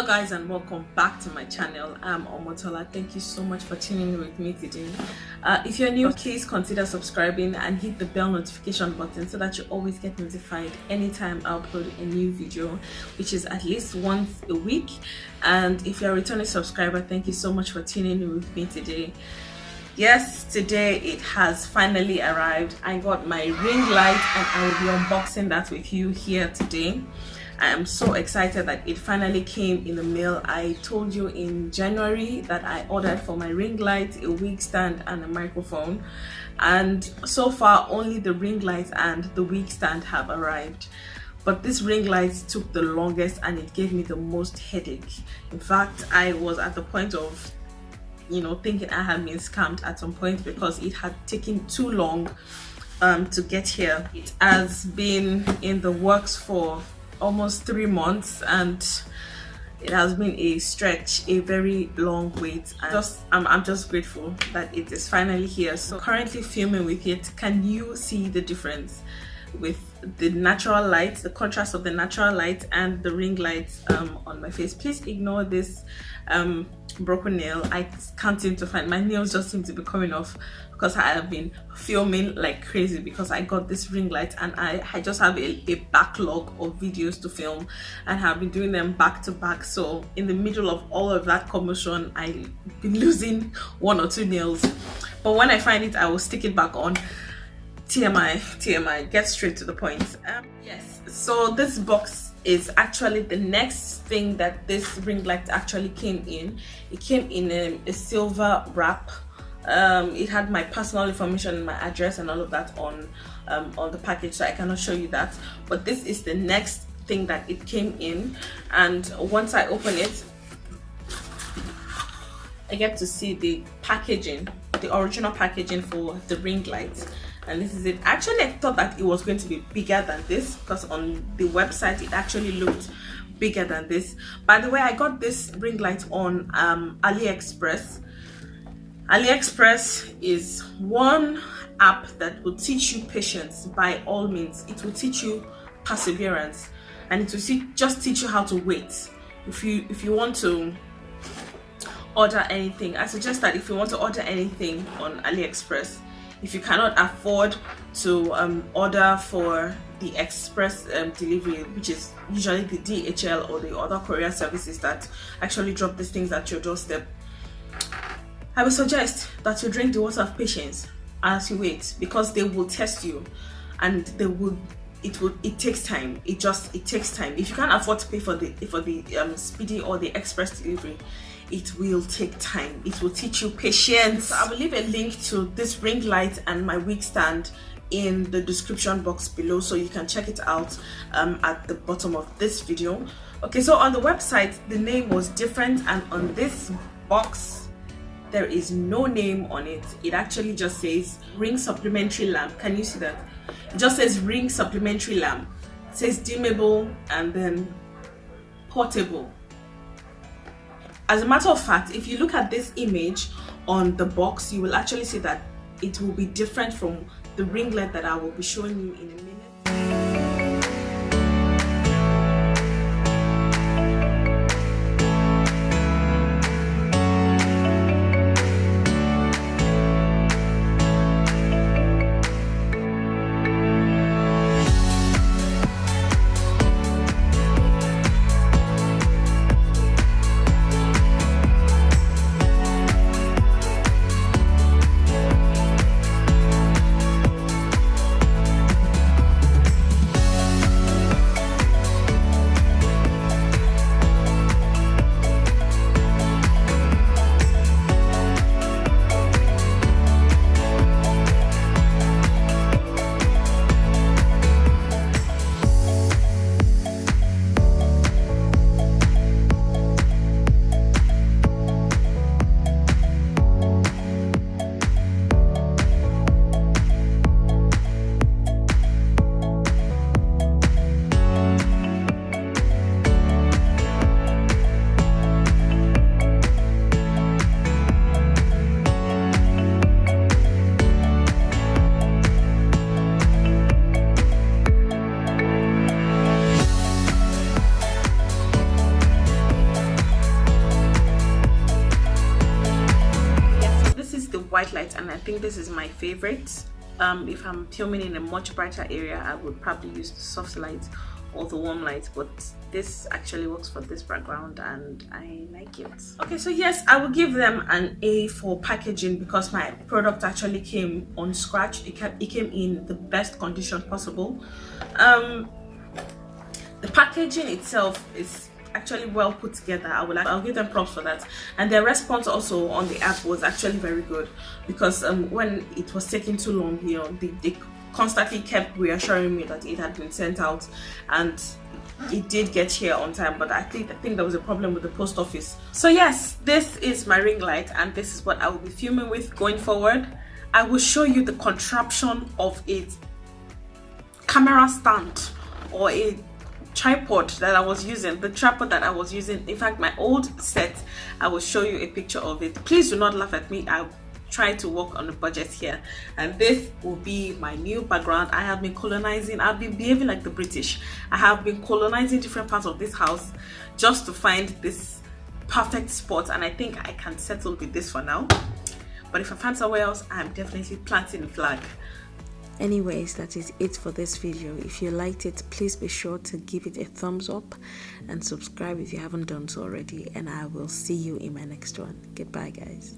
guys, and welcome back to my channel. I'm Omotola. Thank you so much for tuning in with me today. If you're new, please consider subscribing and hit the bell notification button so that you always get notified anytime I upload a new video, which is at least once a week. And if you're a returning subscriber, thank you so much for tuning in with me today. Yes, today it has finally arrived. I got my ring light and I will be unboxing that with you here today. I am so excited that it finally came in the mail. I told you in January that I ordered for my ring light, a wig stand and a microphone, and so far only the ring light and the wig stand have arrived. But this ring light took the longest and it gave me the most headache. In fact, I was at the point of thinking I had been scammed at some point because it had taken too long to get here. It has been in the works for almost 3 months and it has been a stretch, a very long wait. I'm just grateful that it is finally here. So currently filming with it. Can you see the difference with the natural light, the contrast of the natural light and the ring light on my face? Please ignore this broken nail. I can't seem to find, my nails just seem to be coming off because I have been filming like crazy because I got this ring light and I just have a backlog of videos to film and have been doing them back to back. So in the middle of all of that commotion, I've been losing 1 or 2 nails, but when I find it I will stick it back on. TMI, get straight to the point. Yes, so this box is actually the next thing that this ring light actually came in. It came in a silver wrap. It had my personal information, my address and all of that on the package, so I cannot show you that, but this is the next thing that it came in. And once I open it, I get to see the packaging, the original packaging for the ring light. And this is it. Actually, I thought that it was going to be bigger than this because on the website it actually looked bigger than this. By the way, I got this ring light on AliExpress. AliExpress is one app that will teach you patience. By all means, it will teach you perseverance, and it will just teach you how to wait. If you want to order anything, I suggest that if you want to order anything on AliExpress, if you cannot afford to order for the express delivery, which is usually the DHL or the other courier services that actually drop these things at your doorstep, I would suggest that you drink the water of patience as you wait, because they will test you and it takes time. It takes time. If you can't afford to pay for the speedy or the express delivery, it will take time. It will teach you patience. So I will leave a link to this ring light and my wig stand in the description box below, so you can check it out at the bottom of this video. Okay, so on the website the name was different, and on this box there is no name on it. It actually just says ring supplementary lamp. Can you see that? It just says ring supplementary lamp. It says dimmable and then portable. As a matter of fact, if you look at this image on the box, you will actually see that it will be different from the ring light that I will be showing you in a minute. think this is my favorite. If I'm filming in a much brighter area, I would probably use the soft light or the warm light, but this actually works for this background and I like it. Okay, so yes, I will give them an A for packaging because my product actually came unscratched. It came in the best condition possible. The packaging itself is actually well put together. I'll give them props for that, and their response also on the app was actually very good, because when it was taking too long, you know, they constantly kept reassuring me that it had been sent out and it did get here on time. But I think there was a problem with the post office. So yes, this is my ring light and this is what I will be filming with going forward. I will show you the contraption of a camera stand or a tripod that I was using, the tripod that I was using. In fact, my old set, I will show you a picture of it. Please do not laugh at me. I try to work on a budget here, and this will be my new background. I have been colonizing, I've been behaving like the British. I have been colonizing different parts of this house just to find this perfect spot, and I think I can settle with this for now. But if I find somewhere else, I'm definitely planting a flag. Anyways, that is it for this video. If you liked it, please be sure to give it a thumbs up and subscribe if you haven't done so already, and I will see you in my next one. Goodbye, guys.